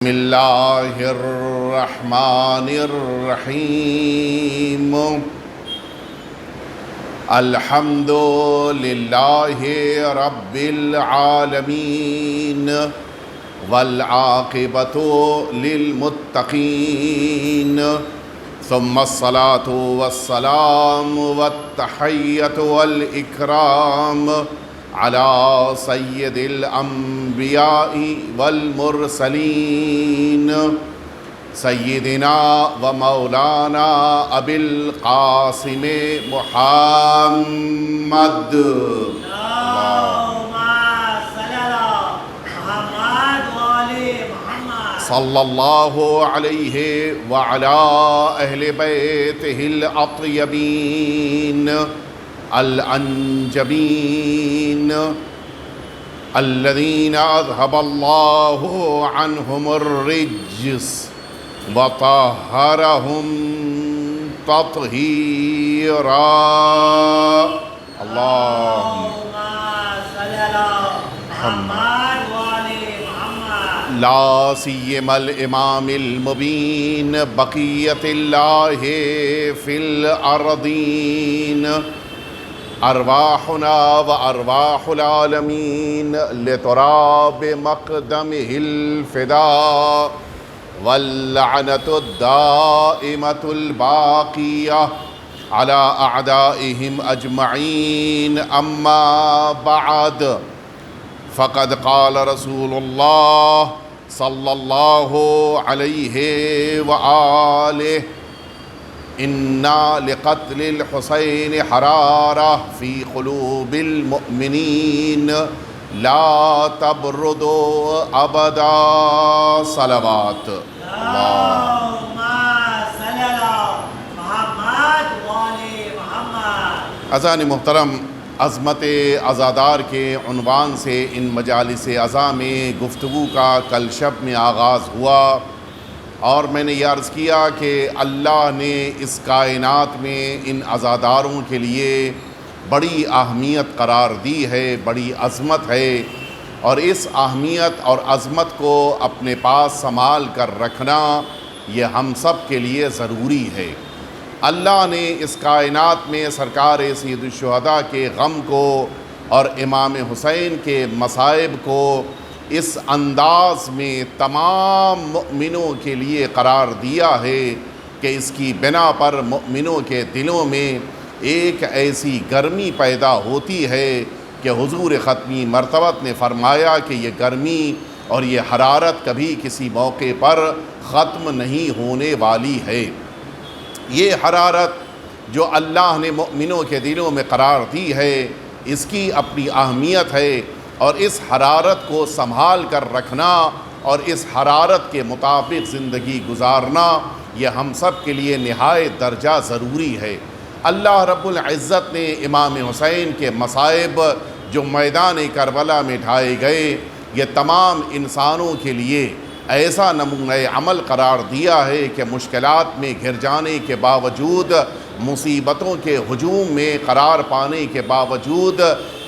بسم اللہ الرحمن الرحیم الحمد للہ رب العالمین والعاقبۃ للمتقین ثم الصلاة والسلام والتحیۃ والاکرام على سید الانبیاء والمرسلین سیدنا و مولانا ابی القاسم محمد صلی اللہ علیہ وعلی اہل بیتہ الاطیبین الانجبین الذین اذهب اللہ عنہم الرجس وطہرہم تطہیرا اللہم لا سیما الامام المبین بقیت اللہ فی الارضین ارواحنا و ارواح العالمین لتراب مقدمہ الفداء واللعنۃ الدائمۃ الباقیہ علی اعدائہم اجمعین اما بعد فقد قال رسول اللہ صلی اللہ علیہ وآلہ اِنَّا لِقَتْلِ الْحُسَيْنِ حَرَارَةً فِي قُلُوبِ الْمُؤْمِنِينَ لَا تَبْرُدُوا أَبَدًا صلوات اللہم صلی علی محمد وآل محمد۔ اذان محترم، عظمت عزادار کے عنوان سے ان مجالس عزا میں گفتگو کا کل شب میں آغاز ہوا، اور میں نے یہ عرض کیا کہ اللہ نے اس کائنات میں ان عزاداروں کے لیے بڑی اہمیت قرار دی ہے، بڑی عظمت ہے، اور اس اہمیت اور عظمت کو اپنے پاس سنبھال کر رکھنا یہ ہم سب کے لیے ضروری ہے۔ اللہ نے اس کائنات میں سرکار سید الشہداء کے غم کو اور امام حسین کے مصائب کو اس انداز میں تمام مؤمنوں کے لیے قرار دیا ہے کہ اس کی بنا پر مؤمنوں کے دلوں میں ایک ایسی گرمی پیدا ہوتی ہے کہ حضور ختمی مرتبت نے فرمایا کہ یہ گرمی اور یہ حرارت کبھی کسی موقع پر ختم نہیں ہونے والی ہے۔ یہ حرارت جو اللہ نے مؤمنوں کے دلوں میں قرار دی ہے، اس کی اپنی اہمیت ہے، اور اس حرارت کو سنبھال کر رکھنا اور اس حرارت کے مطابق زندگی گزارنا یہ ہم سب کے لیے نہایت درجہ ضروری ہے۔ اللہ رب العزت نے امام حسین کے مصائب جو میدان کربلا میں ڈھائے گئے، یہ تمام انسانوں کے لیے ایسا نمونہ عمل قرار دیا ہے کہ مشکلات میں گھر جانے کے باوجود، مصیبتوں کے ہجوم میں قرار پانے کے باوجود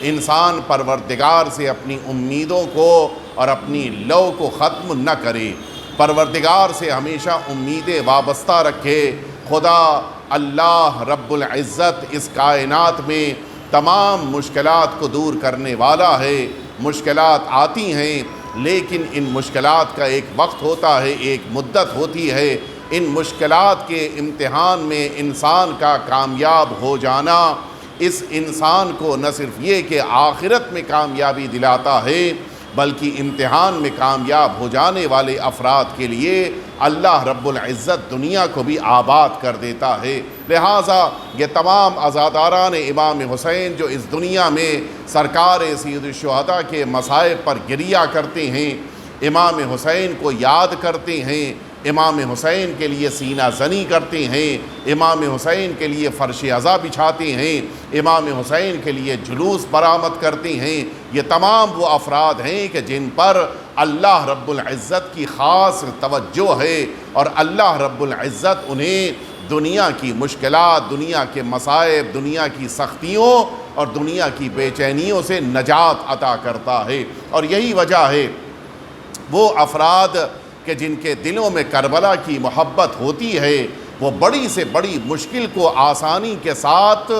انسان پروردگار سے اپنی امیدوں کو اور اپنی لو کو ختم نہ کرے، پروردگار سے ہمیشہ امیدیں وابستہ رکھے۔ خدا اللہ رب العزت اس کائنات میں تمام مشکلات کو دور کرنے والا ہے۔ مشکلات آتی ہیں، لیکن ان مشکلات کا ایک وقت ہوتا ہے، ایک مدت ہوتی ہے۔ ان مشکلات کے امتحان میں انسان کا کامیاب ہو جانا اس انسان کو نہ صرف یہ کہ آخرت میں کامیابی دلاتا ہے، بلکہ امتحان میں کامیاب ہو جانے والے افراد کے لیے اللہ رب العزت دنیا کو بھی آباد کر دیتا ہے۔ لہٰذا یہ تمام عزاداران امام حسین جو اس دنیا میں سرکار سید الشہداء کے مصائب پر گریہ کرتے ہیں، امام حسین کو یاد کرتے ہیں، امام حسین کے لیے سینہ زنی کرتے ہیں، امام حسین کے لیے فرش عزا بچھاتے ہیں، امام حسین کے لیے جلوس برآمد کرتے ہیں، یہ تمام وہ افراد ہیں کہ جن پر اللہ رب العزت کی خاص توجہ ہے، اور اللہ رب العزت انہیں دنیا کی مشکلات، دنیا کے مصائب، دنیا کی سختیوں اور دنیا کی بے چینیوں سے نجات عطا کرتا ہے۔ اور یہی وجہ ہے وہ افراد کہ جن کے دلوں میں کربلا کی محبت ہوتی ہے وہ بڑی سے بڑی مشکل کو آسانی کے ساتھ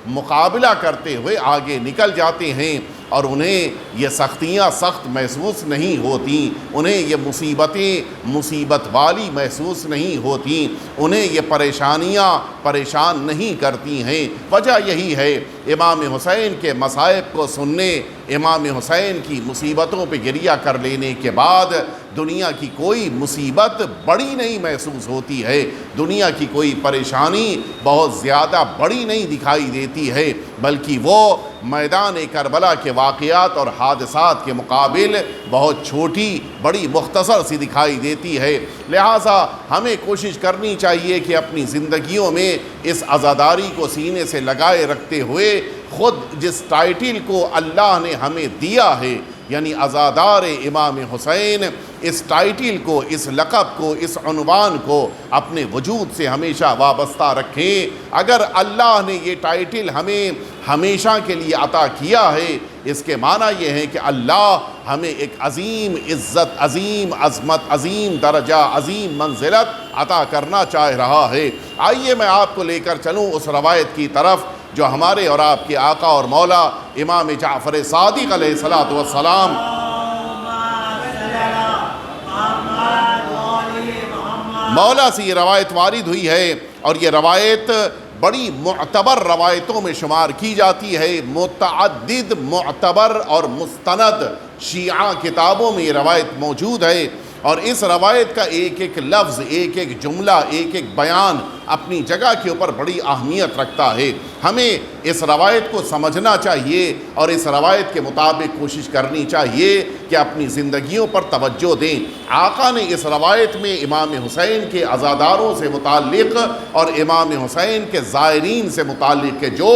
مقابلہ کرتے ہوئے آگے نکل جاتے ہیں، اور انہیں یہ سختیاں سخت محسوس نہیں ہوتیں، انہیں یہ مصیبتیں مصیبت والی محسوس نہیں ہوتیں، انہیں یہ پریشانیاں پریشان نہیں کرتی ہیں۔ وجہ یہی ہے امام حسین کے مصائب کو سننے، امام حسین کی مصیبتوں پہ گریہ کر لینے کے بعد دنیا کی کوئی مصیبت بڑی نہیں محسوس ہوتی ہے، دنیا کی کوئی پریشانی بہت زیادہ بڑی نہیں دکھائی دیتی ہے، بلکہ وہ میدان کربلا کے واقعات اور حادثات کے مقابل بہت چھوٹی بڑی مختصر سی دکھائی دیتی ہے۔ لہٰذا ہمیں کوشش کرنی چاہیے کہ اپنی زندگیوں میں اس عزاداری کو سینے سے لگائے رکھتے ہوئے خود جس ٹائٹل کو اللہ نے ہمیں دیا ہے، یعنی عزادار امام حسین، اس ٹائٹل کو، اس لقب کو، اس عنوان کو اپنے وجود سے ہمیشہ وابستہ رکھیں۔ اگر اللہ نے یہ ٹائٹل ہمیں ہمیشہ کے لیے عطا کیا ہے، اس کے معنی یہ ہے کہ اللہ ہمیں ایک عظیم عزت، عظیم عظمت، عظیم درجہ، عظیم منزلت عطا کرنا چاہ رہا ہے۔ آئیے میں آپ کو لے کر چلوں اس روایت کی طرف جو ہمارے اور آپ کے آقا اور مولا امام جعفر صادق علیہ الصلوۃ والسلام مولا سے یہ روایت وارد ہوئی ہے، اور یہ روایت بڑی معتبر روایتوں میں شمار کی جاتی ہے۔ متعدد معتبر اور مستند شیعہ کتابوں میں یہ روایت موجود ہے، اور اس روایت کا ایک ایک لفظ، ایک ایک جملہ، ایک ایک بیان اپنی جگہ کے اوپر بڑی اہمیت رکھتا ہے۔ ہمیں اس روایت کو سمجھنا چاہیے اور اس روایت کے مطابق کوشش کرنی چاہیے کہ اپنی زندگیوں پر توجہ دیں۔ آقا نے اس روایت میں امام حسین کے عزاداروں سے متعلق اور امام حسین کے زائرین سے متعلق کہ جو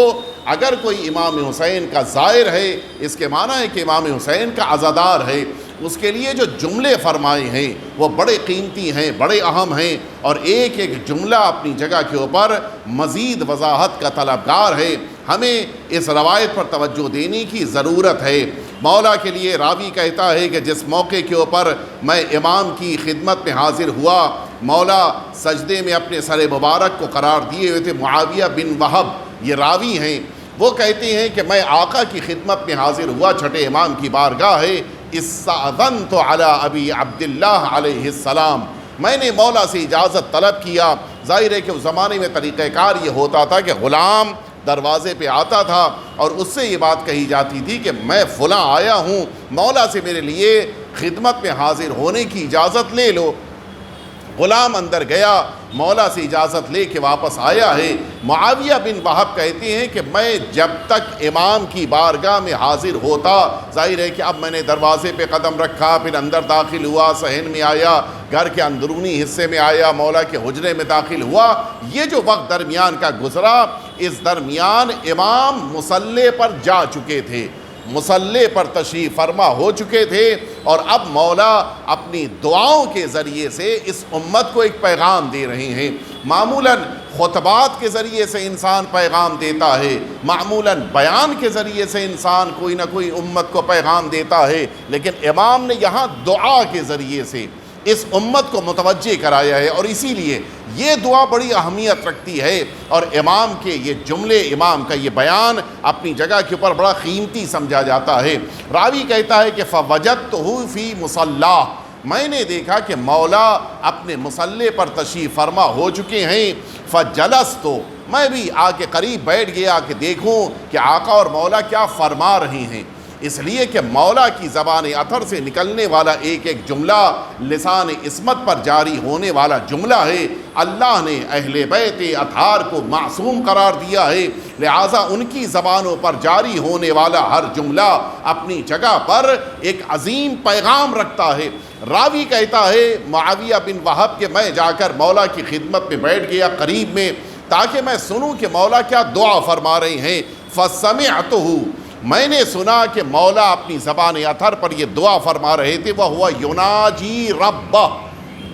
اگر کوئی امام حسین کا زائر ہے، اس کے معنی ہے کہ امام حسین کا عزادار ہے، اس کے لیے جو جملے فرمائے ہیں وہ بڑے قیمتی ہیں، بڑے اہم ہیں، اور ایک ایک جملہ اپنی جگہ کے اوپر مزید وضاحت کا طلبگار ہے۔ ہمیں اس روایت پر توجہ دینے کی ضرورت ہے۔ مولا کے لیے راوی کہتا ہے کہ جس موقع کے اوپر میں امام کی خدمت میں حاضر ہوا، مولا سجدے میں اپنے سر مبارک کو قرار دیے ہوئے تھے۔ معاویہ بن وہب یہ راوی ہیں، وہ کہتے ہیں کہ میں آقا کی خدمت میں حاضر ہوا، چھٹے امام کی بارگاہ ہے، استأذنت علی ابی عبداللہ علیہ السلام، میں نے مولا سے اجازت طلب کیا۔ ظاہر ہے کہ اس زمانے میں طریقہ کار یہ ہوتا تھا کہ غلام دروازے پہ آتا تھا اور اس سے یہ بات کہی جاتی تھی کہ میں فلاں آیا ہوں، مولا سے میرے لیے خدمت میں حاضر ہونے کی اجازت لے لو۔ غلام اندر گیا، مولا سے اجازت لے کے واپس آیا ہے۔ معاویہ بن وہب کہتے ہیں کہ میں جب تک امام کی بارگاہ میں حاضر ہوتا، ظاہر ہے کہ اب میں نے دروازے پہ قدم رکھا، پھر اندر داخل ہوا، صحن میں آیا، گھر کے اندرونی حصے میں آیا، مولا کے حجرے میں داخل ہوا، یہ جو وقت درمیان کا گزرا، اس درمیان امام مصلی پر جا چکے تھے، مصلی پر تشریف فرما ہو چکے تھے، اور اب مولا اپنی دعاؤں کے ذریعے سے اس امت کو ایک پیغام دے رہے ہیں۔ معمولاً خطبات کے ذریعے سے انسان پیغام دیتا ہے، معمولاً بیان کے ذریعے سے انسان کوئی نہ کوئی امت کو پیغام دیتا ہے، لیکن امام نے یہاں دعا کے ذریعے سے اس امت کو متوجہ کرایا ہے، اور اسی لیے یہ دعا بڑی اہمیت رکھتی ہے، اور امام کے یہ جملے، امام کا یہ بیان اپنی جگہ کے اوپر بڑا قیمتی سمجھا جاتا ہے۔ راوی کہتا ہے کہ فوجدتہ فی مصلاہ، میں نے دیکھا کہ مولا اپنے مصلی پر تشریف فرما ہو چکے ہیں، فجلست، میں بھی آ کے قریب بیٹھ گیا کہ دیکھوں کہ آقا اور مولا کیا فرما رہے ہیں، اس لیے کہ مولا کی زبان اطہر سے نکلنے والا ایک ایک جملہ لسان عصمت پر جاری ہونے والا جملہ ہے۔ اللہ نے اہل بیت اطہار کو معصوم قرار دیا ہے، لہٰذا ان کی زبانوں پر جاری ہونے والا ہر جملہ اپنی جگہ پر ایک عظیم پیغام رکھتا ہے۔ راوی کہتا ہے معاویہ بن وہب کہ میں جا کر مولا کی خدمت میں بیٹھ گیا قریب میں، تاکہ میں سنوں کہ مولا کیا دعا فرما رہے ہیں۔ فسمعتہ، میں نے سنا کہ مولا اپنی زبان اطہر پر یہ دعا فرما رہے تھے، وہو یناجی ربہ،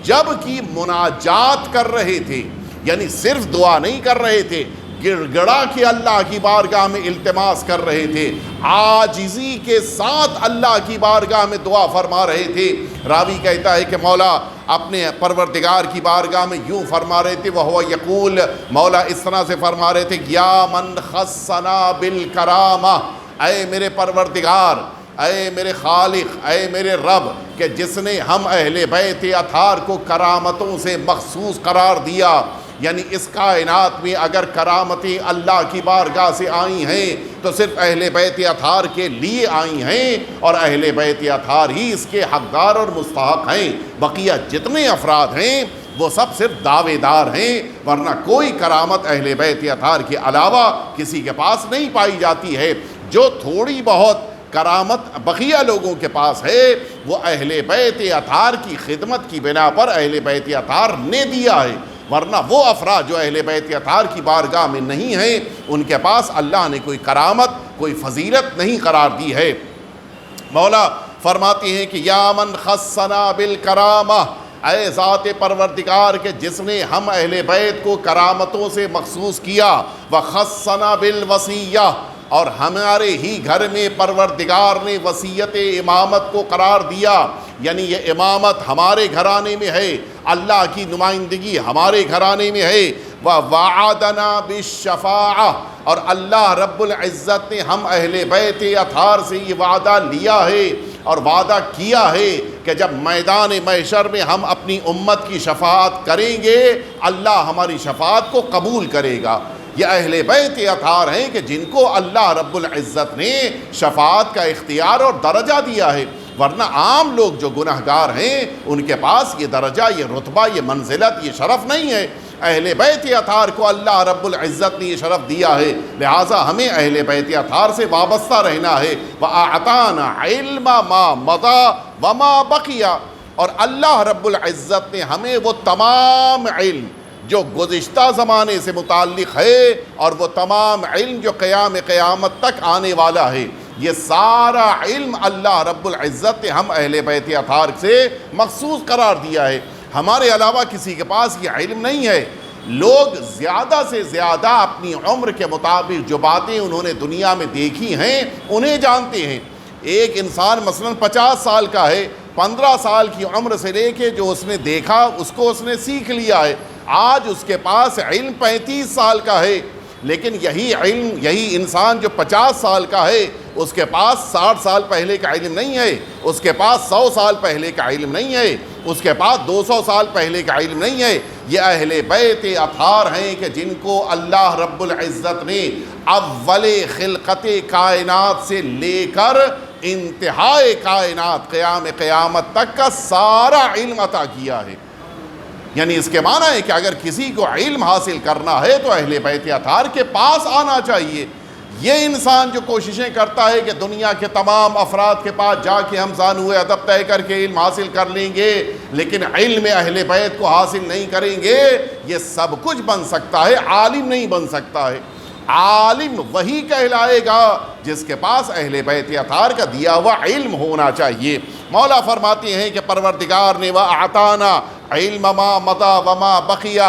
جب کہ مناجات کر رہے تھے، یعنی صرف دعا نہیں کر رہے تھے گڑ گڑا کے اللہ کی بارگاہ میں التماس کر رہے تھے، عاجزی کے ساتھ اللہ کی بارگاہ میں دعا فرما رہے تھے۔ راوی کہتا ہے کہ مولا اپنے پروردگار کی بارگاہ میں یوں فرما رہے تھے، وہو یقول، مولا اس طرح سے فرما رہے تھے، یا من خصنا بالکرامہ، اے میرے پروردگار، اے میرے خالق، اے میرے رب، کہ جس نے ہم اہل بیت اطہار کو کرامتوں سے مخصوص قرار دیا۔ یعنی اس کائنات میں اگر کرامتیں اللہ کی بارگاہ سے آئی ہیں تو صرف اہل بیت اطہار کے لیے آئی ہیں، اور اہل بیت اطہار ہی اس کے حقدار اور مستحق ہیں۔ بقیہ جتنے افراد ہیں وہ سب صرف دعوے دار ہیں، ورنہ کوئی کرامت اہل بیت اطہار کے علاوہ کسی کے پاس نہیں پائی جاتی ہے۔ جو تھوڑی بہت کرامت بقیہ لوگوں کے پاس ہے وہ اہل بیت اطہار کی خدمت کی بنا پر اہل بیت اطہار نے دیا ہے، ورنہ وہ افراد جو اہل بیت اطہار کی بارگاہ میں نہیں ہیں ان کے پاس اللہ نے کوئی کرامت، کوئی فضیلت نہیں قرار دی ہے۔ مولا فرماتے ہیں کہ یا من خصنا بالکرامہ، اے ذات پروردگار کے جس نے ہم اہل بیت کو کرامتوں سے مخصوص کیا، وخصنا بالوصیہ، اور ہمارے ہی گھر میں پروردگار نے وصیت امامت کو قرار دیا، یعنی یہ امامت ہمارے گھرانے میں ہے، اللہ کی نمائندگی ہمارے گھرانے میں ہے۔ وَوَعَدَنَا بِالشَّفَاعَةِ، اور اللہ رب العزت نے ہم اہل بیت اطہار سے یہ وعدہ لیا ہے اور وعدہ کیا ہے کہ جب میدان محشر میں ہم اپنی امت کی شفاعت کریں گے اللہ ہماری شفاعت کو قبول کرے گا۔ یہ اہل بیت اطہار ہیں کہ جن کو اللہ رب العزت نے شفاعت کا اختیار اور درجہ دیا ہے، ورنہ عام لوگ جو گناہگار ہیں ان کے پاس یہ درجہ، یہ رتبہ، یہ منزلت، یہ شرف نہیں ہے۔ اہل بیت اطہار کو اللہ رب العزت نے یہ شرف دیا ہے، لہٰذا ہمیں اہل بیت اطہار سے وابستہ رہنا ہے۔ وَأَعْطَانَا عِلْمَ مَا مَضَى وَمَا بَقِيَ، اور اللہ رب العزت نے ہمیں وہ تمام علم جو گزشتہ زمانے سے متعلق ہے اور وہ تمام علم جو قیامت تک آنے والا ہے، یہ سارا علم اللہ رب العزت نے ہم اہل بیت اطہار سے مخصوص قرار دیا ہے۔ ہمارے علاوہ کسی کے پاس یہ علم نہیں ہے۔ لوگ زیادہ سے زیادہ اپنی عمر کے مطابق جو باتیں انہوں نے دنیا میں دیکھی ہیں انہیں جانتے ہیں۔ ایک انسان مثلاً 50 سال کا ہے، 15 سال کی عمر سے لے کے جو اس نے دیکھا اس کو اس نے سیکھ لیا ہے۔ آج اس کے پاس علم 35 سال کا ہے، لیکن یہی انسان جو 50 سال کا ہے اس کے پاس 60 سال پہلے کا علم نہیں ہے، اس کے پاس 100 سال پہلے کا علم نہیں ہے، اس کے پاس 200 سال پہلے کا علم نہیں ہے۔ یہ اہل بیت اطہار ہیں کہ جن کو اللہ رب العزت نے اول خلقت کائنات سے لے کر انتہائے کائنات قیامت تک کا سارا علم عطا کیا ہے۔ یعنی اس کے معنی ہے کہ اگر کسی کو علم حاصل کرنا ہے تو اہل بیت اطہار کے پاس آنا چاہیے۔ یہ انسان جو کوششیں کرتا ہے کہ دنیا کے تمام افراد کے پاس جا کے ہم زانوئے ادب طے کر کے علم حاصل کر لیں گے لیکن علم اہل بیت کو حاصل نہیں کریں گے، یہ سب کچھ بن سکتا ہے، عالم نہیں بن سکتا ہے۔ عالم وہی کہلائے گا جس کے پاس اہل بیت اطہار کا دیا ہوا علم ہونا چاہیے۔ مولا فرماتے ہیں کہ پروردگار نے وَأَعْطَانَا عِلْمَ مَا مَضَى وَمَا بَقِيَ،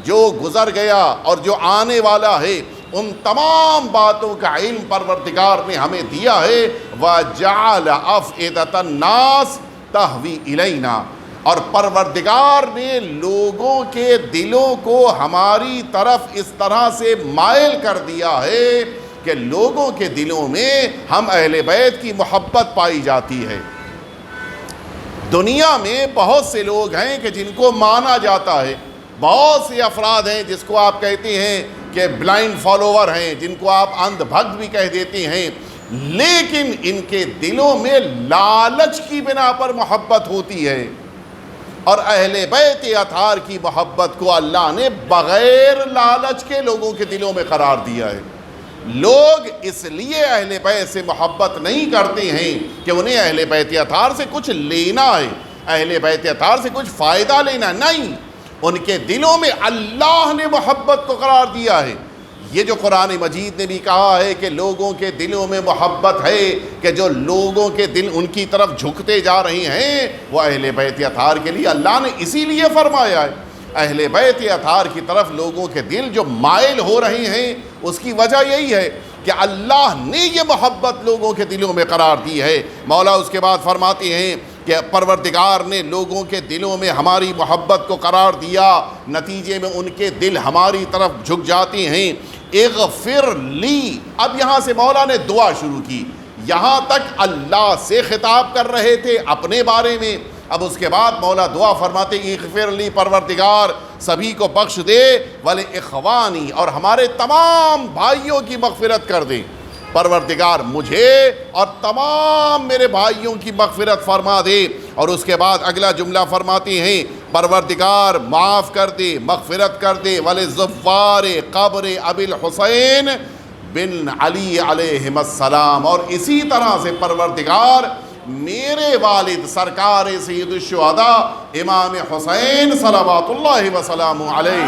جو گزر گیا اور جو آنے والا ہے ان تمام باتوں کا علم پروردگار نے ہمیں دیا ہے۔ وَجَعَلَ أَفْئِدَةَ النَّاسِ تَهْوِي إِلَيْنَا، اور پروردگار نے لوگوں کے دلوں کو ہماری طرف اس طرح سے مائل کر دیا ہے کہ لوگوں کے دلوں میں ہم اہل بیت کی محبت پائی جاتی ہے۔ دنیا میں بہت سے لوگ ہیں کہ جن کو مانا جاتا ہے، بہت سے افراد ہیں جس کو آپ کہتے ہیں کہ بلائنڈ فالوور ہیں، جن کو آپ اندھ بھکت بھی کہہ دیتے ہیں، لیکن ان کے دلوں میں لالچ کی بنا پر محبت ہوتی ہے، اور اہل بیت اطہار کی محبت کو اللہ نے بغیر لالچ کے لوگوں کے دلوں میں قرار دیا ہے۔ لوگ اس لیے اہل بیت سے محبت نہیں کرتے ہیں کہ انہیں اہل بیت اطہار سے کچھ لینا ہے، اہل بیت اطہار سے کچھ فائدہ لینا نہیں، ان کے دلوں میں اللہ نے محبت کو قرار دیا ہے۔ یہ جو قرآن مجید نے بھی کہا ہے کہ لوگوں کے دلوں میں محبت ہے، کہ جو لوگوں کے دل ان کی طرف جھکتے جا رہے ہیں وہ اہل بیت اطہار کے لیے اللہ نے اسی لیے فرمایا ہے۔ اہل بیت اطہار کی طرف لوگوں کے دل جو مائل ہو رہے ہیں، اس کی وجہ یہی ہے کہ اللہ نے یہ محبت لوگوں کے دلوں میں قرار دی ہے۔ مولا اس کے بعد فرماتے ہیں کہ پروردگار نے لوگوں کے دلوں میں ہماری محبت کو قرار دیا، نتیجے میں ان کے دل ہماری طرف جھک جاتے ہیں۔ اغفر لی، اب یہاں سے مولا نے دعا شروع کی۔ یہاں تک اللہ سے خطاب کر رہے تھے اپنے بارے میں، اب اس کے بعد مولا دعا فرماتے اغفر لی، پروردگار سبھی کو بخش دے، ولی اخوانی، اور ہمارے تمام بھائیوں کی مغفرت کر دے۔ پروردگار مجھے اور تمام میرے بھائیوں کی مغفرت فرما دے۔ اور اس کے بعد اگلا جملہ فرماتے ہیں پروردگار معاف کر دے، مغفرت کر دے، ولی زوار قبر ابی الحسین بن علی علیہ السلام، اور اسی طرح سے پروردگار میرے والد سرکار سید الشہداء امام حسین صلوات اللہ وسلامہ علیہ،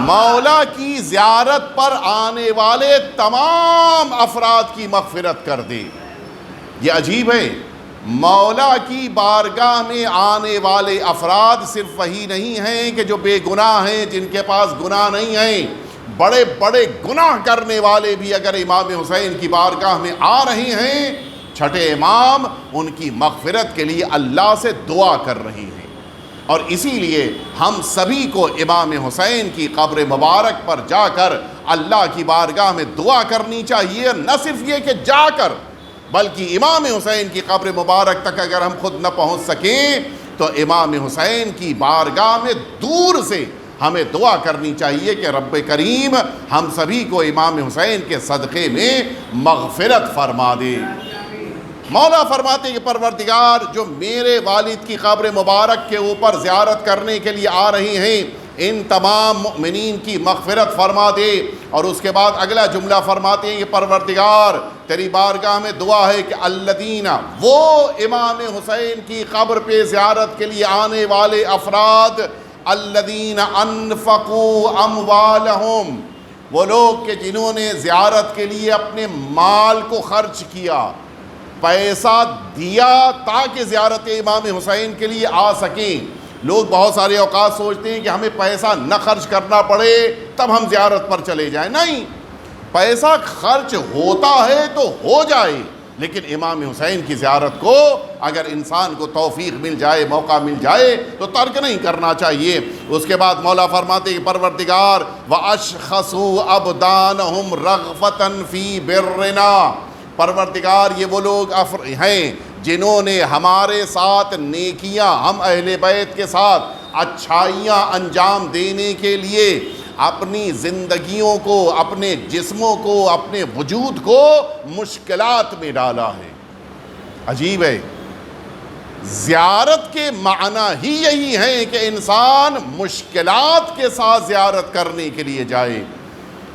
مولا کی زیارت پر آنے والے تمام افراد کی مغفرت کر دے۔ یہ عجیب ہے، مولا کی بارگاہ میں آنے والے افراد صرف وہی نہیں ہیں کہ جو بے گناہ ہیں، جن کے پاس گناہ نہیں ہیں، بڑے بڑے گناہ کرنے والے بھی اگر امام حسین کی بارگاہ میں آ رہے ہیں، چھٹے امام ان کی مغفرت کے لیے اللہ سے دعا کر رہے ہیں۔ اور اسی لیے ہم سبھی کو امام حسین کی قبر مبارک پر جا کر اللہ کی بارگاہ میں دعا کرنی چاہیے، نہ صرف یہ کہ جا کر، بلکہ امام حسین کی قبر مبارک تک اگر ہم خود نہ پہنچ سکیں تو امام حسین کی بارگاہ میں دور سے ہمیں دعا کرنی چاہیے کہ رب کریم ہم سبھی کو امام حسین کے صدقے میں مغفرت فرما دے۔ مولا فرماتے کہ پروردگار جو میرے والد کی قبر مبارک کے اوپر زیارت کرنے کے لیے آ رہی ہیں، ان تمام مؤمنین کی مغفرت فرما دے۔ اور اس کے بعد اگلا جملہ فرماتے ہیں کہ پروردگار تیری بارگاہ میں دعا ہے کہ الذین، وہ امام حسین کی قبر پہ زیارت کے لیے آنے والے افراد، الذین انفقوا اموالہم، وہ لوگ کہ جنہوں نے زیارت کے لیے اپنے مال کو خرچ کیا، پیسہ دیا تاکہ زیارت امام حسین کے لیے آ سکیں۔ لوگ بہت سارے اوقات سوچتے ہیں کہ ہمیں پیسہ نہ خرچ کرنا پڑے تب ہم زیارت پر چلے جائیں، نہیں، پیسہ خرچ ہوتا ہے تو ہو جائے، لیکن امام حسین کی زیارت کو اگر انسان کو توفیق مل جائے، موقع مل جائے تو ترک نہیں کرنا چاہیے۔ اس کے بعد مولا فرماتے کہ پروردگار وَأَشْخَصُوا أَبْدَانَهُمْ رَغْفَةً فِي بِرِّنَا، پروردگار یہ وہ لوگ ہیں جنہوں نے ہمارے ساتھ نیکیاں، ہم اہل بیت کے ساتھ اچھائیاں انجام دینے کے لیے اپنی زندگیوں کو، اپنے جسموں کو، اپنے وجود کو مشکلات میں ڈالا ہے۔ عجیب ہے، زیارت کے معنی ہی یہی ہے کہ انسان مشکلات کے ساتھ زیارت کرنے کے لیے جائے۔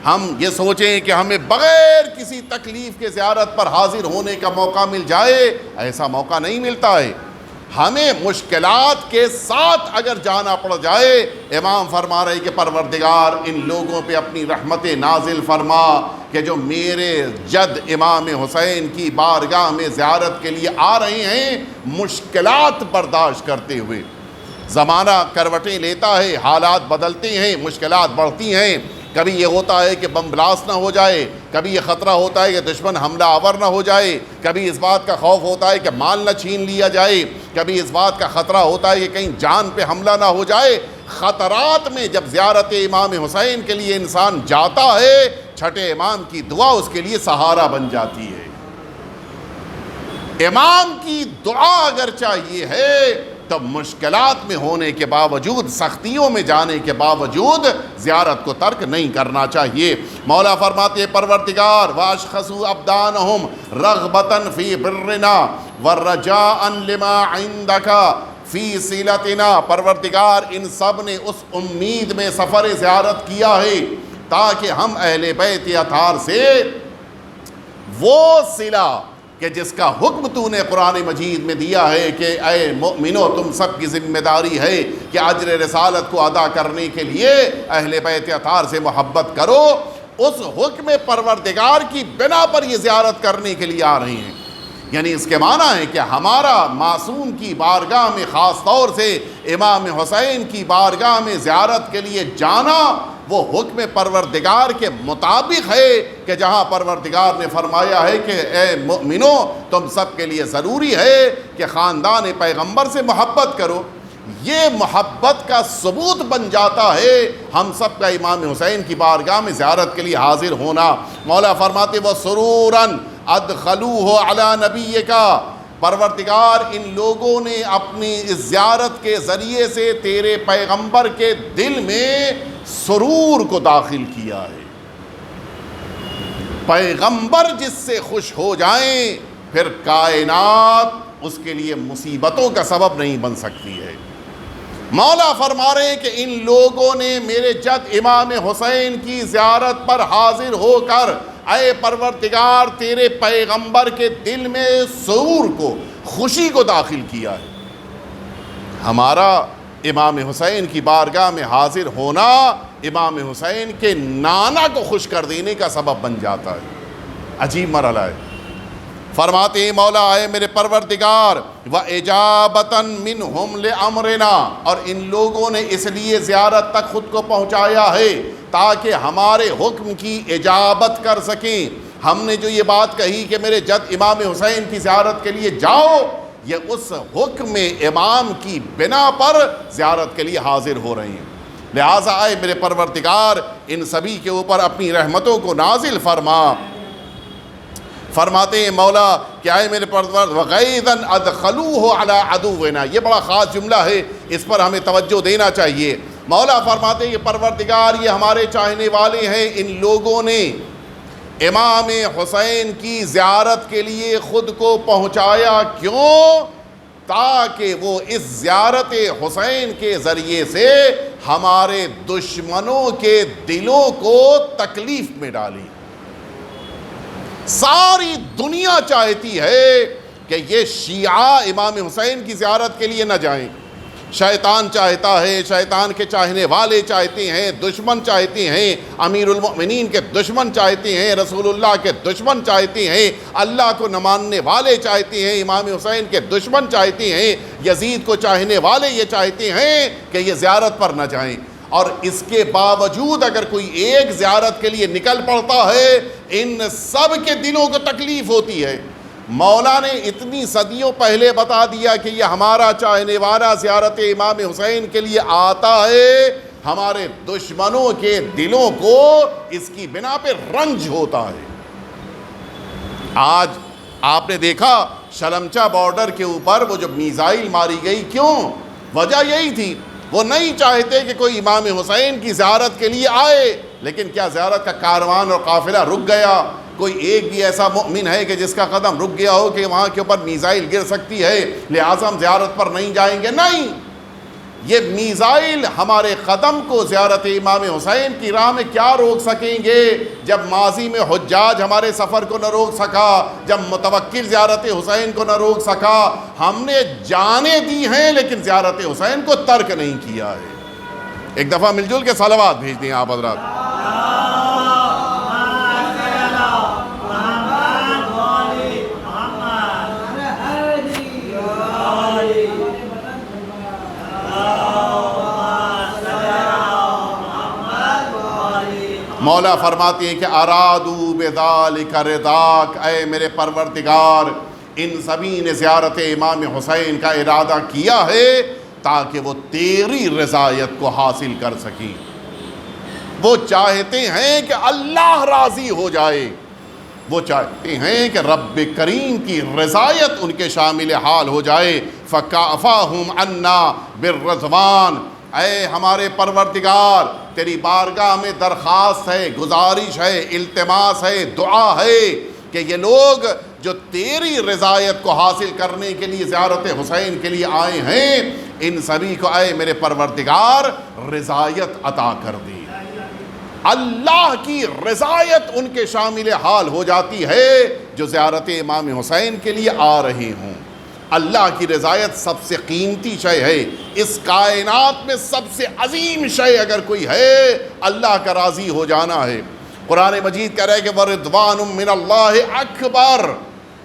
ہم یہ سوچیں کہ ہمیں بغیر کسی تکلیف کے زیارت پر حاضر ہونے کا موقع مل جائے، ایسا موقع نہیں ملتا ہے۔ ہمیں مشکلات کے ساتھ اگر جانا پڑ جائے، امام فرما رہے کہ پروردگار ان لوگوں پہ اپنی رحمت نازل فرما کہ جو میرے جد امام حسین کی بارگاہ میں زیارت کے لیے آ رہے ہیں، مشکلات برداشت کرتے ہوئے۔ زمانہ کروٹیں لیتا ہے، حالات بدلتے ہیں، مشکلات بڑھتی ہیں۔ کبھی یہ ہوتا ہے کہ بم بلاسٹ نہ ہو جائے، کبھی یہ خطرہ ہوتا ہے کہ دشمن حملہ آور نہ ہو جائے، کبھی اس بات کا خوف ہوتا ہے کہ مال نہ چھین لیا جائے، کبھی اس بات کا خطرہ ہوتا ہے کہ کہیں جان پہ حملہ نہ ہو جائے۔ خطرات میں جب زیارت امام حسین کے لیے انسان جاتا ہے، چھٹے امام کی دعا اس کے لیے سہارا بن جاتی ہے۔ امام کی دعا اگر چاہیے ہے تو مشکلات میں ہونے کے باوجود، سختیوں میں جانے کے باوجود زیارت کو ترک نہیں کرنا چاہیے۔ مولا فرماتے ہیں پروردگار وَأَشْخَصُوا أَبْدَانَهُمْ رَغْبَةً فِي بِرِّنَا وَرَجَاءً لِمَا عِنْدَكَ فِي صِلَتِنَا، پروردگار ان سب نے اس امید میں سفر زیارت کیا ہے تاکہ ہم اہل بیت اطہار سے وہ صلہ کہ جس کا حکم تو نے قرآن مجید میں دیا ہے کہ اے مومنو تم سب کی ذمہ داری ہے کہ اجر رسالت کو ادا کرنے کے لیے اہل بیت اطہار سے محبت کرو، اس حکم پروردگار کی بنا پر یہ زیارت کرنے کے لیے آ رہے ہیں۔ یعنی اس کے معنی ہے کہ ہمارا معصوم کی بارگاہ میں خاص طور سے امام حسین کی بارگاہ میں زیارت کے لیے جانا وہ حکم پروردگار کے مطابق ہے کہ جہاں پروردگار نے فرمایا ہے کہ اے مومنو تم سب کے لیے ضروری ہے کہ خاندان پیغمبر سے محبت کرو. یہ محبت کا ثبوت بن جاتا ہے ہم سب کا امام حسین کی بارگاہ میں زیارت کے لیے حاضر ہونا. مولا فرماتے وَسُرُورًا أَدْخَلُوهُ عَلَى نَبِيِّكَ، پروردگار ان لوگوں نے اپنی اس زیارت کے ذریعے سے تیرے پیغمبر کے دل میں سرور کو داخل کیا ہے. پیغمبر جس سے خوش ہو جائیں پھر کائنات اس کے لیے مصیبتوں کا سبب نہیں بن سکتی ہے. مولا فرما رہے ہیں کہ ان لوگوں نے میرے جد امام حسین کی زیارت پر حاضر ہو کر اے پروردگار تیرے پیغمبر کے دل میں سرور کو، خوشی کو داخل کیا ہے. ہمارا امام حسین کی بارگاہ میں حاضر ہونا امام حسین کے نانا کو خوش کر دینے کا سبب بن جاتا ہے. عجیب مرحلہ ہے. فرماتے ہیں مولا اے میرے پروردگار وَإِجَابَةً مِّنْهُمْ لِأَمْرِنَا، اور ان لوگوں نے اس لیے زیارت تک خود کو پہنچایا ہے تاکہ ہمارے حکم کی اجابت کر سکیں. ہم نے جو یہ بات کہی کہ میرے جد امام حسین کی زیارت کے لیے جاؤ، یہ اس حکم امام کی بنا پر زیارت کے لیے حاضر ہو رہے ہیں. لہٰذا اے میرے پروردگار ان سبھی کے اوپر اپنی رحمتوں کو نازل فرما. فرماتے ہیں مولا کہ اے میرے پروردگار وَغَيْظًا أَدْخَلُوهُ عَلَىٰ عَدُوِّنَا، یہ بڑا خاص جملہ ہے، اس پر ہمیں توجہ دینا چاہیے. مولا فرماتے ہیں کہ پروردگار یہ ہمارے چاہنے والے ہیں، ان لوگوں نے امام حسین کی زیارت کے لیے خود کو پہنچایا. کیوں؟ تاکہ وہ اس زیارت حسین کے ذریعے سے ہمارے دشمنوں کے دلوں کو تکلیف میں ڈالی. ساری دنیا چاہتی ہے کہ یہ شیعہ امام حسین کی زیارت کے لیے نہ جائیں. شیطان چاہتا ہے، شیطان کے چاہنے والے چاہتے ہیں، دشمن چاہتے ہیں، امیر المؤمنین کے دشمن چاہتے ہیں، رسول اللہ کے دشمن چاہتے ہیں، اللہ کو نہ ماننے والے چاہتے ہیں، امام حسین کے دشمن چاہتے ہیں، یزید کو چاہنے والے یہ چاہتے ہیں کہ یہ زیارت پر نہ جائیں. اور اس کے باوجود اگر کوئی ایک زیارت کے لیے نکل پڑتا ہے ان سب کے دلوں کو تکلیف ہوتی ہے. مولا نے اتنی صدیوں پہلے بتا دیا کہ یہ ہمارا چاہنے والا زیارت امام حسین کے لیے آتا ہے، ہمارے دشمنوں کے دلوں کو اس کی بنا پہ رنج ہوتا ہے. آج آپ نے دیکھا شلمچا بارڈر کے اوپر وہ جو میزائل ماری گئی، کیوں؟ وجہ یہی تھی، وہ نہیں چاہتے کہ کوئی امام حسین کی زیارت کے لیے آئے. لیکن کیا زیارت کا کاروان اور قافلہ رک گیا؟ کوئی ایک بھی ایسا مؤمن ہے کہ جس کا قدم رک گیا ہو کہ وہاں کے اوپر میزائل گر سکتی ہے لہٰذا ہم زیارت پر نہیں جائیں گے؟ نہیں، یہ میزائل ہمارے قدم کو زیارت امام حسین کی راہ میں کیا روک سکیں گے؟ جب ماضی میں حجاج ہمارے سفر کو نہ روک سکا، جب متوکل زیارت حسین کو نہ روک سکا، ہم نے جانیں دی ہیں لیکن زیارت حسین کو ترک نہیں کیا ہے. ایک دفعہ مل جل کے صلوات بھیج دیں آپ حضرات. مولا فرماتے ہیں کہ ارادو بذالک رضاک، اے میرے پروردگار ان سبھی نے زیارت امام حسین کا ارادہ کیا ہے تاکہ وہ تیری رضایت کو حاصل کر سکیں. وہ چاہتے ہیں کہ اللہ راضی ہو جائے، وہ چاہتے ہیں کہ رب کریم کی رضایت ان کے شامل حال ہو جائے. فَكَافَاهُمْ عَنَّا بِالرَّضْوَانِ، اے ہمارے پروردگار تیری بارگاہ میں درخواست ہے، گزارش ہے، التماس ہے، دعا ہے کہ یہ لوگ جو تیری رضایت کو حاصل کرنے کے لیے زیارت حسین کے لیے آئے ہیں ان سبھی کو اے میرے پروردگار رضایت عطا کر دی. اللہ کی رضایت ان کے شامل حال ہو جاتی ہے جو زیارت امام حسین کے لیے آ رہے ہوں. اللہ کی رضایت سب سے قیمتی شے ہے. اس کائنات میں سب سے عظیم شے اگر کوئی ہے اللہ کا راضی ہو جانا ہے. قرآن مجید کہہ رہا ہے کہ وَرِضْوَانٌ مِّنَ اللَّهِ أَكْبَرُ،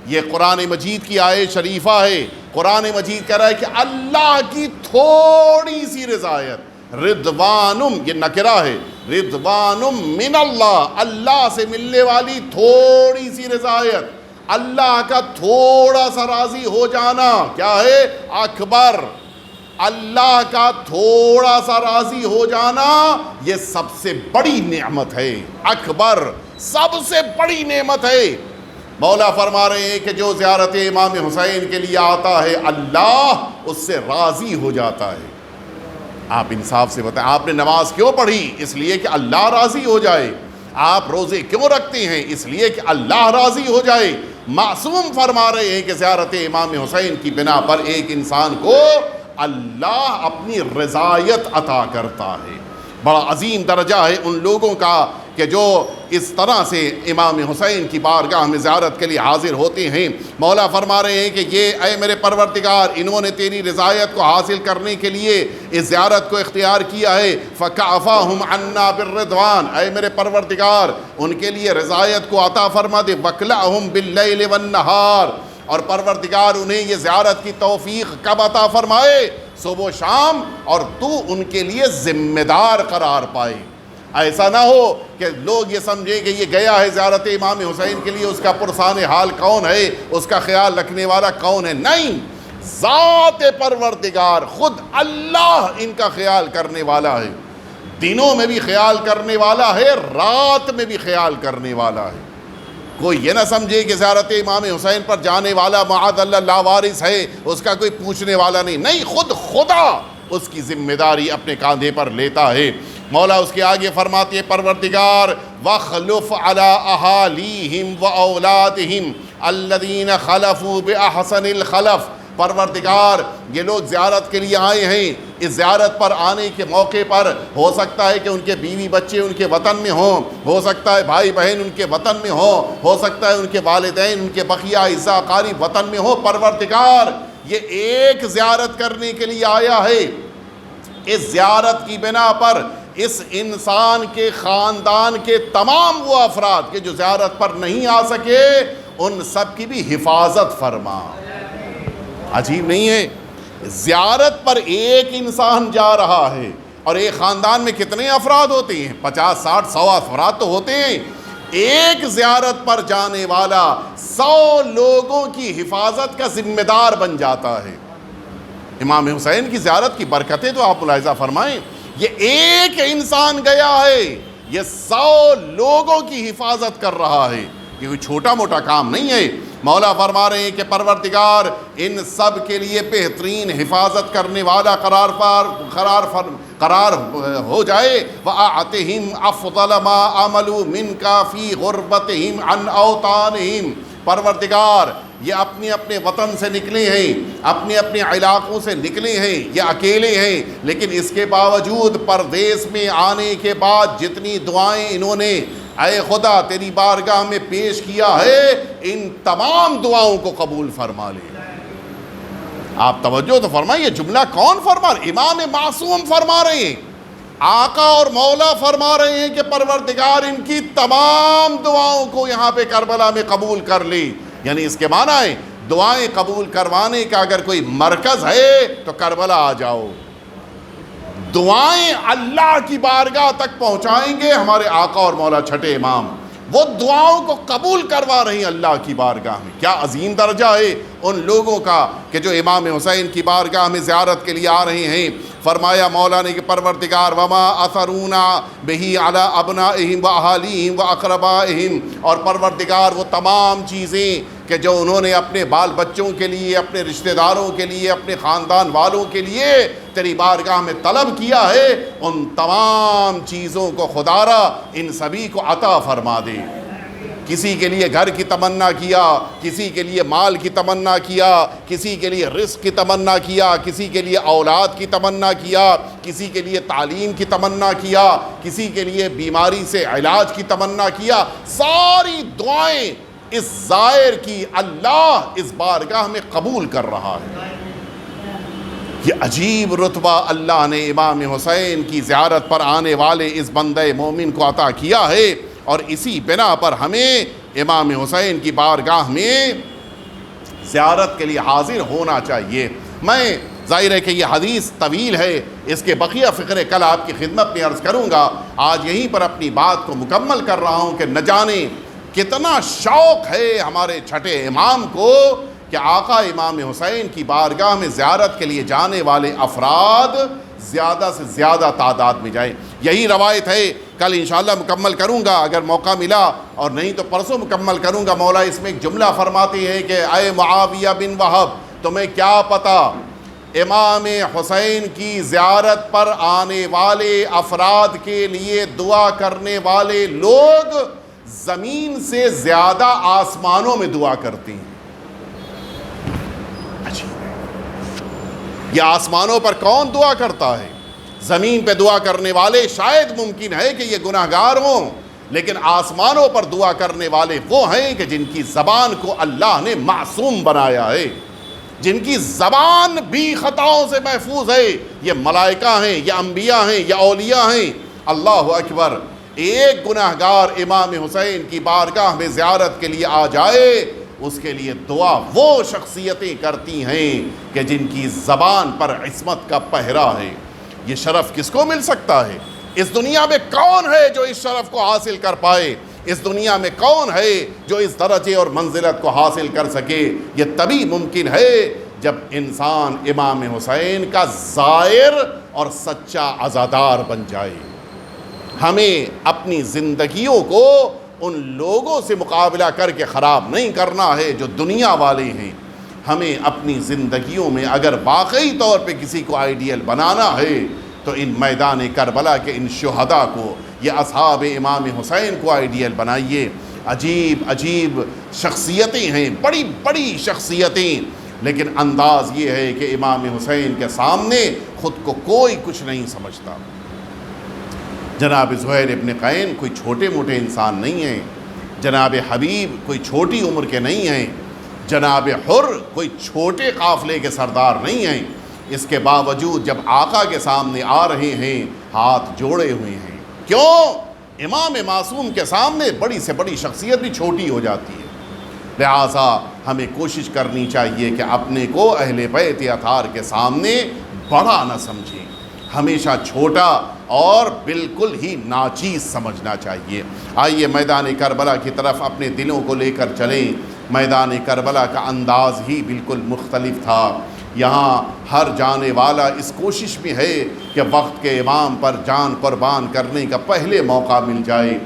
یہ قرآن مجید کی آیت شریفہ ہے. قرآن مجید کہہ رہا ہے کہ اللہ کی تھوڑی سی رضایت، رضوانم یہ نکرہ ہے، رضوانم من اللہ، اللہ سے ملنے والی تھوڑی سی رضایت، اللہ کا تھوڑا سا راضی ہو جانا کیا ہے؟ اکبر. اللہ کا تھوڑا سا راضی ہو جانا یہ سب سے بڑی نعمت ہے، اکبر سب سے بڑی نعمت ہے. مولا فرما رہے ہیں کہ جو زیارت امام حسین کے لیے آتا ہے اللہ اس سے راضی ہو جاتا ہے. آپ انصاف سے بتائیں، آپ نے نماز کیوں پڑھی؟ اس لیے کہ اللہ راضی ہو جائے. آپ روزے کیوں رکھتے ہیں؟ اس لیے کہ اللہ راضی ہو جائے. معصوم فرما رہے ہیں کہ زیارت امام حسین کی بنا پر ایک انسان کو اللہ اپنی رضایت عطا کرتا ہے. بڑا عظیم درجہ ہے ان لوگوں کا کہ جو اس طرح سے امام حسین کی بارگاہ میں زیارت کے لیے حاضر ہوتے ہیں. مولا فرما رہے ہیں کہ یہ اے میرے پروردگار، انہوں نے تیری رضایت کو حاصل کرنے کے لیے اس زیارت کو اختیار کیا ہے. فَكَعْفَاهُمْ عَنَّا بِالرِّضْوَانِ، اے میرے پروردگار ان کے لیے رضایت کو عطا فرما دے. وَاكْلَعْهُمْ بِاللَّيْلِ وَالنَّهَارِ، اور پروردگار انہیں یہ زیارت کی توفیق کب عطا فرمائے؟ صبح و شام، اور تو ان کے لیے ذمہ دار قرار پائے. ایسا نہ ہو کہ لوگ یہ سمجھیں کہ یہ گیا ہے زیارت امام حسین کے لیے، اس کا پرسان حال کون ہے، اس کا خیال رکھنے والا کون ہے؟ نہیں، ذات پروردگار خود اللہ ان کا خیال کرنے والا ہے. دنوں میں بھی خیال کرنے والا ہے، رات میں بھی خیال کرنے والا ہے. کوئی یہ نہ سمجھے کہ زیارت امام حسین پر جانے والا معاذ اللہ لاوارث ہے، اس کا کوئی پوچھنے والا نہیں. نہیں، خود خدا اس کی ذمہ داری اپنے کاندھے پر لیتا ہے. مولا اس کے آگے فرماتے ہیں پروردگار وَخْلُفْ عَلَىٰ أَحَالِيهِمْ وَأَوْلَادِهِمْ الَّذِينَ خَلَفُوا بِأَحْسَنِ الْخَلَفِ. پروردگار یہ لوگ زیارت کے لیے آئے ہیں، اس زیارت پر آنے کے موقع پر ہو سکتا ہے کہ ان کے بیوی بچے ان کے وطن میں ہوں، ہو سکتا ہے بھائی بہن ان کے وطن میں ہوں، ہو سکتا ہے ان کے والدین ان کے بقیہ اعزاء اقارب وطن میں ہوں. پروردگار یہ ایک زیارت کرنے کے لیے آیا ہے، اس زیارت کی بنا پر اس انسان کے خاندان کے تمام وہ افراد کے جو زیارت پر نہیں آ سکے ان سب کی بھی حفاظت فرما. عجیب نہیں ہے؟ زیارت پر ایک انسان جا رہا ہے اور ایک خاندان میں کتنے افراد ہوتے ہیں؟ 50 60 100 افراد تو ہوتے ہیں. ایک زیارت پر جانے والا 100 لوگوں کی حفاظت کا ذمہ دار بن جاتا ہے. امام حسین کی زیارت کی برکتیں تو آپ ملاحظہ فرمائیں. یہ ایک انسان گیا ہے، یہ 100 لوگوں کی حفاظت کر رہا ہے. یہ کوئی چھوٹا موٹا کام نہیں ہے. مولا فرما رہے ہیں کہ پروردگار ان سب کے لیے بہترین حفاظت کرنے والا قرار ہو جائے. وَأَعْتِهِمْ أَفْضَلَ مَا عَمَلُوا مِنْكَ فِي غُرْبَتِهِمْ عَنْ أَوْطَانِهِمْ. پروردگار یہ اپنے اپنے وطن سے نکلے ہیں، اپنے اپنے علاقوں سے نکلے ہیں، یہ اکیلے ہیں، لیکن اس کے باوجود پردیس میں آنے کے بعد جتنی دعائیں انہوں نے اے خدا تیری بارگاہ میں پیش کیا ہے ان تمام دعاؤں کو قبول فرما لے. آپ توجہ تو فرمائیں، یہ جملہ کون فرما رہے؟ امام معصوم فرما رہے ہیں، آقا اور مولا فرما رہے ہیں کہ پروردگار ان کی تمام دعاؤں کو یہاں پہ کربلا میں قبول کر لی. یعنی اس کے معنی ہے دعائیں قبول کروانے کا اگر کوئی مرکز ہے تو کربلا آ جاؤ. دعائیں اللہ کی بارگاہ تک پہنچائیں گے ہمارے آقا اور مولا چھٹے امام. وہ دعاؤں کو قبول کروا رہی ہیں اللہ کی بارگاہ میں. کیا عظیم درجہ ہے ان لوگوں کا کہ جو امام حسین کی بارگاہ میں زیارت کے لیے آ رہے ہیں. فرمایا مولا نے کہ پروردگار وما اثرونا بہی علی ابنائہم واہالیہم واقربائہم، اور پروردگار وہ تمام چیزیں کہ جو انہوں نے اپنے بال بچوں کے لیے، اپنے رشتہ داروں کے لیے، اپنے خاندان والوں کے لیے تیری بارگاہ میں طلب کیا ہے، ان تمام چیزوں کو خدارا ان سبھی کو عطا فرما دے. کسی کے لیے گھر کی تمنا کیا، کسی کے لیے مال کی تمنا کیا، کسی کے لیے رزق کی تمنا کیا، کسی کے لیے اولاد کی تمنا کیا، کسی کے لیے تعلیم کی تمنا کیا، کسی کے لیے بیماری سے علاج کی تمنا کیا. ساری دعائیں اس زائر کی اللہ اس بارگاہ میں قبول کر رہا ہے. یہ عجیب رتبہ اللہ نے امام حسین کی زیارت پر آنے والے اس بندہ مومن کو عطا کیا ہے، اور اسی بنا پر ہمیں امام حسین کی بارگاہ میں زیارت کے لیے حاضر ہونا چاہیے۔ میں ظاہر ہے کہ یہ حدیث طویل ہے، اس کے بقیہ فقرے کل آپ کی خدمت میں عرض کروں گا، آج یہیں پر اپنی بات کو مکمل کر رہا ہوں کہ نہ جانے کتنا شوق ہے ہمارے چھٹے امام کو کہ آقا امام حسین کی بارگاہ میں زیارت کے لیے جانے والے افراد زیادہ سے زیادہ تعداد میں جائیں۔ یہی روایت ہے، کل انشاءاللہ مکمل کروں گا اگر موقع ملا، اور نہیں تو پرسوں مکمل کروں گا۔ مولا اس میں ایک جملہ فرماتی ہے کہ اے معاویہ بن وہب، تمہیں کیا پتہ امام حسین کی زیارت پر آنے والے افراد کے لیے دعا کرنے والے لوگ زمین سے زیادہ آسمانوں میں دعا کرتے ہیں۔ یہ آسمانوں پر کون دعا کرتا ہے؟ زمین پہ دعا کرنے والے شاید ممکن ہے کہ یہ گناہگار ہوں، لیکن آسمانوں پر دعا کرنے والے وہ ہیں کہ جن کی زبان کو اللہ نے معصوم بنایا ہے، جن کی زبان بھی خطاؤں سے محفوظ ہے۔ یہ ملائکہ ہیں، یہ انبیاء ہیں، یہ اولیاء ہیں۔ اللہ اکبر، ایک گناہگار امام حسین کی بارگاہ میں زیارت کے لیے آ جائے، اس کے لیے دعا وہ شخصیتیں کرتی ہیں کہ جن کی زبان پر عصمت کا پہرا ہے۔ یہ شرف کس کو مل سکتا ہے؟ اس دنیا میں کون ہے جو اس شرف کو حاصل کر پائے؟ اس دنیا میں کون ہے جو اس درجے اور منزلت کو حاصل کر سکے؟ یہ تبھی ممکن ہے جب انسان امام حسین کا زائر اور سچا عزادار بن جائے۔ ہمیں اپنی زندگیوں کو ان لوگوں سے مقابلہ کر کے خراب نہیں کرنا ہے جو دنیا والے ہیں۔ ہمیں اپنی زندگیوں میں اگر واقعی طور پہ کسی کو آئیڈیل بنانا ہے تو ان میدان کربلا کے ان شہداء کو، یہ اصحاب امام حسین کو آئیڈیل بنائیے۔ عجیب عجیب شخصیتیں ہیں، بڑی بڑی شخصیتیں، لیکن انداز یہ ہے کہ امام حسین کے سامنے خود کو کوئی کچھ نہیں سمجھتا۔ جناب زہیر ابن قین کوئی چھوٹے موٹے انسان نہیں ہیں، جناب حبیب کوئی چھوٹی عمر کے نہیں ہیں، جناب حر کوئی چھوٹے قافلے کے سردار نہیں ہیں۔ اس کے باوجود جب آقا کے سامنے آ رہے ہیں ہاتھ جوڑے ہوئے ہیں۔ کیوں؟ امام معصوم کے سامنے بڑی سے بڑی شخصیت بھی چھوٹی ہو جاتی ہے۔ لہٰذا ہمیں کوشش کرنی چاہیے کہ اپنے کو اہل بیت اطہار کے سامنے بڑا نہ سمجھیں، ہمیشہ چھوٹا اور بالکل ہی ناچیز سمجھنا چاہیے۔ آئیے میدان کربلا کی طرف اپنے دلوں کو لے کر چلیں۔ میدان کربلا کا انداز ہی بالکل مختلف تھا۔ یہاں ہر جانے والا اس کوشش میں ہے کہ وقت کے امام پر جان قربان کرنے کا پہلے موقع مل جائے۔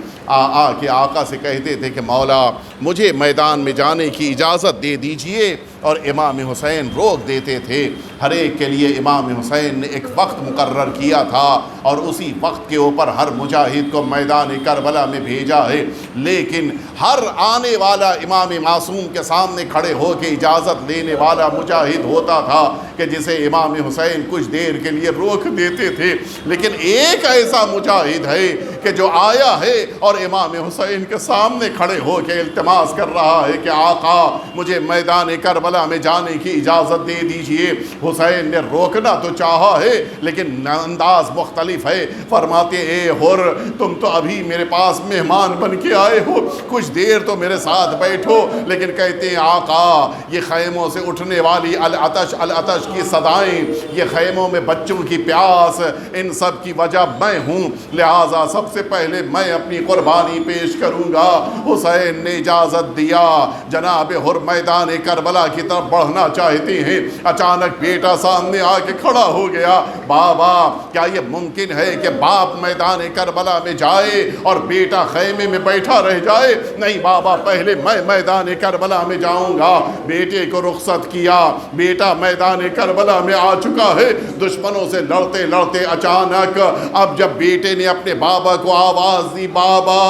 کے آقا سے کہتے تھے کہ مولا مجھے میدان میں جانے کی اجازت دے دیجئے، اور امام حسین روک دیتے تھے۔ ہر ایک کے لیے امام حسین نے ایک وقت مقرر کیا تھا، اور اسی وقت کے اوپر ہر مجاہد کو میدان کربلا میں بھیجا ہے، لیکن ہر آنے والا امام معصوم کے سامنے کھڑے ہو کے اجازت لینے والا مجاہد ہوتا تھا کہ جسے امام حسین کچھ دیر کے لیے روک دیتے تھے۔ لیکن ایک ایسا مجاہد ہے کہ جو آیا ہے اور امام حسین کے سامنے کھڑے ہو کے التماس کر رہا ہے کہ آقا مجھے میدان کربلا میں جانے کی اجازت دے دیجئے۔ حسین نے روکنا تو چاہا ہے لیکن انداز مختلف ہے۔ فرماتے اے حر تم تو ابھی میرے پاس مہمان بن کے آئے ہو، کچھ دیر تو میرے ساتھ بیٹھو۔ لیکن کہتے ہیں آقا یہ خیموں سے اٹھنے والی العطش العطش کی صدائیں، یہ خیموں میں بچوں کی پیاس، ان سب کی وجہ میں ہوں، لہٰذا سب سے پہلے میں اپنی قربانی پیش کروں گا۔ حسین نے اجازت دیا۔ جناب حر میدان کربلا کی طرف بڑھنا چاہتے ہیں، اچانک بیٹا سامنے آ کے کھڑا ہو گیا۔ بابا کیا یہ ممکن ہے کہ باپ میدان کربلا میں جائے اور بیٹا خیمے میں بیٹھا رہ جائے؟ نہیں بابا، پہلے میں میدان کربلا میں جاؤں گا۔ بیٹے کو رخصت کیا، بیٹا میدان کربلا میں آ چکا ہے۔ دشمنوں سے لڑتے لڑتے اچانک اب جب بیٹے نے اپنے بابا کو آواز دی، بابا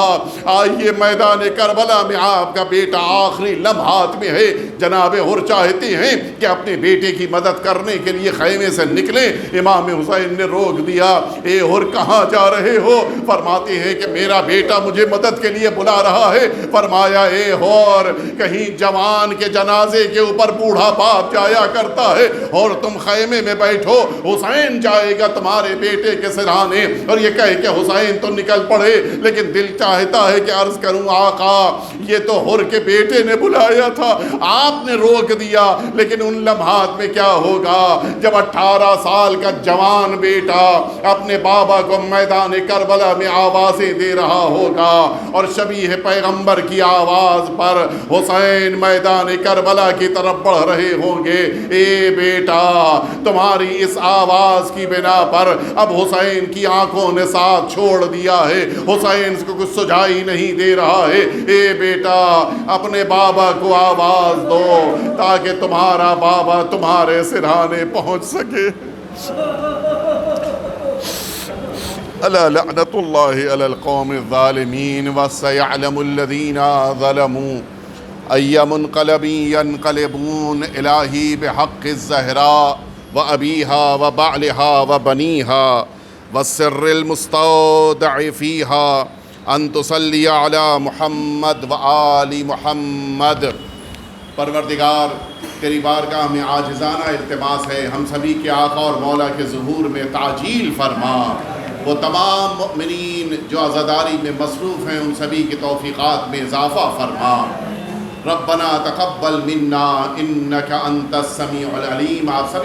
آئیے میدان کربلا میں، آپ کا بیٹا آخری لمحات میں ہے۔ جناب حر چاہتے ہیں کہ اپنے بیٹے کی مدد کرنے کے لیے خیمے سے نکلیں۔ امام حسین نے روک دیا۔ اے حر کہاں جا رہے ہو؟ فرماتے ہیں کہ میرا بیٹا مجھے مدد کے لیے بلا رہا ہے۔ فرمایا اے حر کہیں جوان کے جنازے کے اوپر بوڑھا باپ جایا کرتا ہے اور تم خیمے میں بیٹھو، حسین جائے گا تمہارے بیٹے کے سرانے۔ اور یہ کہہ کہ حسین تو نکل پڑے، لیکن دل چاہتا ہے کہ عرض کروں آقا یہ تو حر کے بیٹے نے بلایا تھا، آپ نے روک روک دیا، لیکن ان لمحات میں کیا ہوگا جب 18 سال کا جوان بیٹا اپنے بابا کو میدان کربلا میں آوازیں دے رہا ہوگا، اور شبیہ پیغمبر کی آواز پر حسین میدان کربلا کی طرف بڑھ رہے ہوں گے۔ اے بیٹا، تمہاری اس آواز کی بنا پر اب حسین کی آنکھوں نے ساتھ چھوڑ دیا ہے، حسین کو کچھ سجائی نہیں دے رہا ہے۔ اے بیٹا، اپنے بابا کو آواز دو تاکہ تمہارا بابا تمہارے سرہانے پہنچ سکے۔ الا لعنت اللہ علی القوم الظالمین وسیعلم الذین ظلموا ای منقلب ینقلبون الہی بحق الزہراء وابیہا وبعلہا وبنیہا والسر المستودع فیہا ان تصلی علی محمد وآل محمد۔ پروردگار، تیری بارگاہ میں عاجزانہ التماس ہے، ہم سبھی کے آقا اور مولا کے ظہور میں تعجیل فرما۔ وہ تمام مؤمنین جو عزاداری میں مصروف ہیں ان سبھی کی توفیقات میں اضافہ فرما۔ ربنا تقبل منا انک انت السمیع العلیم۔ آپ سبھی